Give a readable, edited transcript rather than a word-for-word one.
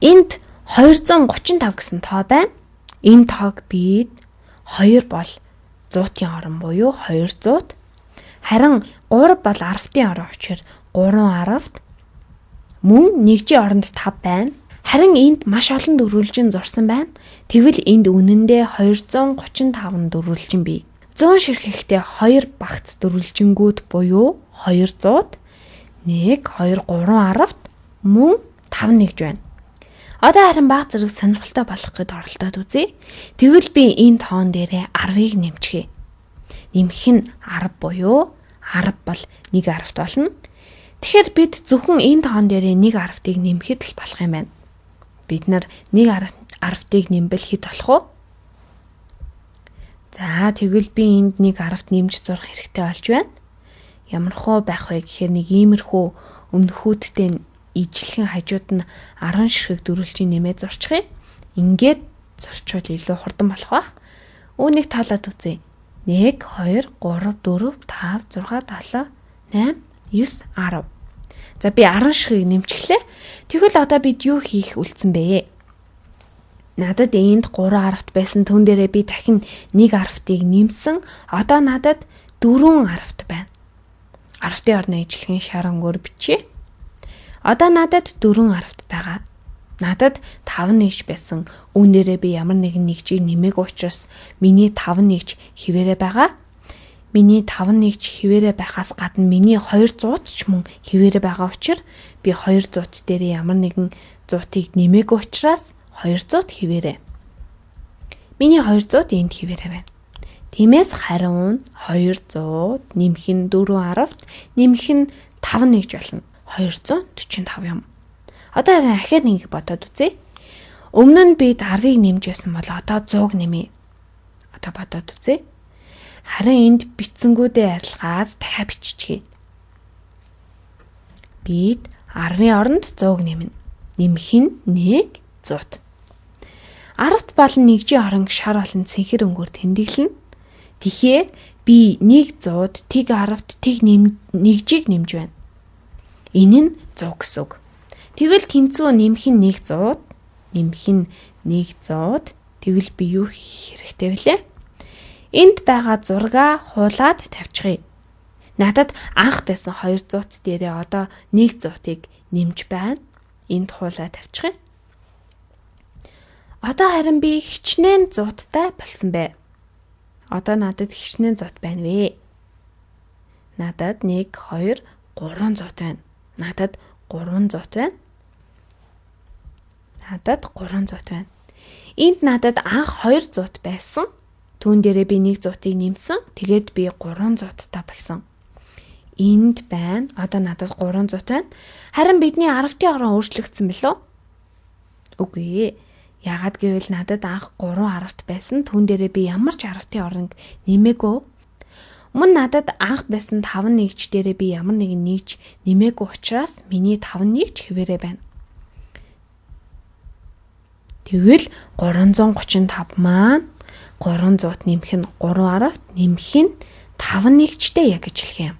Энд 235 гэсэн тоо байна. Энэ тоог бид 2 бол 100-ийн орон буюу 200. Харин 3 бол 10-ийн орон учраас 3 10-т мөн 1-ийн оронд 5 байна. Харин энд маш олон дөрвөлжин зурсан байна. Тэгвэл энд үнэндээ 235 дөрвөлжин бий. 100 ширхэхдээ 2 багц дөрвөлжингүүд буюу 200-д 1 2 3 10-т мөн 5 нэгж байна. Одоо харин баг зэрэг сонирхолтой болох гэд оролдоод үзье. Тэгвэл би энэ тоон дээрээ 10-ыг нэмчихье. Нэмэх нь 10 буюу 10 бол 1 10-т болно. Тэгэхээр бид зөвхөн энэ тоон дээрээ 1 10-ыг нэмэхэд л болох юм байна. Бид нар 1 10-ыг нэмбэл хэд болох вэ? За тэгвэл би энд 1 10-т нэмж зурх хэрэгтэй болж байна. Ямар хөө байх вэ гэхээр нэг иймэрхүү өмнөхүүдтэй ижлэхэн хажууд нь 10 ширхэг дөрвөлжин нэмээд зурчихъя. Ингээд зурчвал илүү хурдан болох бах. Үүнийг тоолоод үзье. 1 2 3 4 5 6 7 8 9 10. За би 10 ширхэг нэмчихлээ. Тэгвэл одоо бид юу хийх үлдсэн бэ? Надад энд 3 10-т байсан түн дээрээ би дахин 1 10-ыг нэмсэн. Одоо надад 4 10-т байна. 10-ын орны ижлэхэн шар өнгөөр бичье. Одоо надад 4 10-т байгаа. Надад 5 нэгж байсан. Үүнээрээ би ямар нэгэн нэгжийг нэмээг учраас миний 5 нэгж хിവэрэ байгаа. Миний 5 нэгж хിവэрэ байхаас гадна миний 200 ч мөн хിവэрэ байгаа учраас би 200 дээр ямар нэгэн 100-ыг нэмээг учраас 200 хിവэрэ. Миний 200 энд хിവэрэ байна. Тиймээс хариу нь 200 нэмэх нь 4 10-т нэмэх нь 5 нэгж болно. 245 юм. Одоо харин ахиад нэг бодоод үзье. Өмнө нь бид 10-ыг нэмж байсан бол одоо 100-г нэмье. Одоо бодоод үзье. Харин энд битсэнгүүдээ арилгаад дахиад биччихье. Бид 10-ын оронд 100-г нэмнэ. Нэмэх нь 1 100-т. 10-т болон 1-ийн хооронд шар болон цэнхэр өнгөөр тэмдэглэнэ. Тэгэхээр би 1 100-д тэг 10-т тэг нэгжийг нэмж байна. Энэ нь 100 гэсэн үг. Тэгвэл тэнцүү нэмэх нь 100-д, нэмэх нь 100-д. Тэгвэл би юу хийх хэрэгтэй вүлээ? Энд байгаа зургаа хуулаад тавьчихъя. Надад анх байсан 200-т дээрээ одоо 100-ыг нэмж байна. Энд хуулаад тавьчихъя. Одоо харин би хичнээн 100-тай болсон бэ. Одоо надад хичнээн 100 байна вэ? Надад 1 2 300 байна. Надад 300 байна. Надад 300 байна. Энд надад анх 200 байсан. Түүн дээрээ би 100-ыг нэмсэн. Тэгээд би 300-тай болсон. Энд байна. Одоо надад 300 байна. Харин бидний 10-ийн орон өөрчлөгдсөн билүү? Үгүй ээ. Яагаад гэвэл надад анх 3 10-т байсан. Түүн дээрээ би ямар ч 10-ийн орон нэмээгүй. Мөн надад анх байсан 5 нэгж дээрээ би ямар нэгэн нэгж нэмээгүй учраас миний 5 нэгж хിവэрэ байна. Тэгвэл 335 маань 300-т нэмэх нь 3 10-т нэмэх нь 5 нэгжтэй яг ижилхэн юм.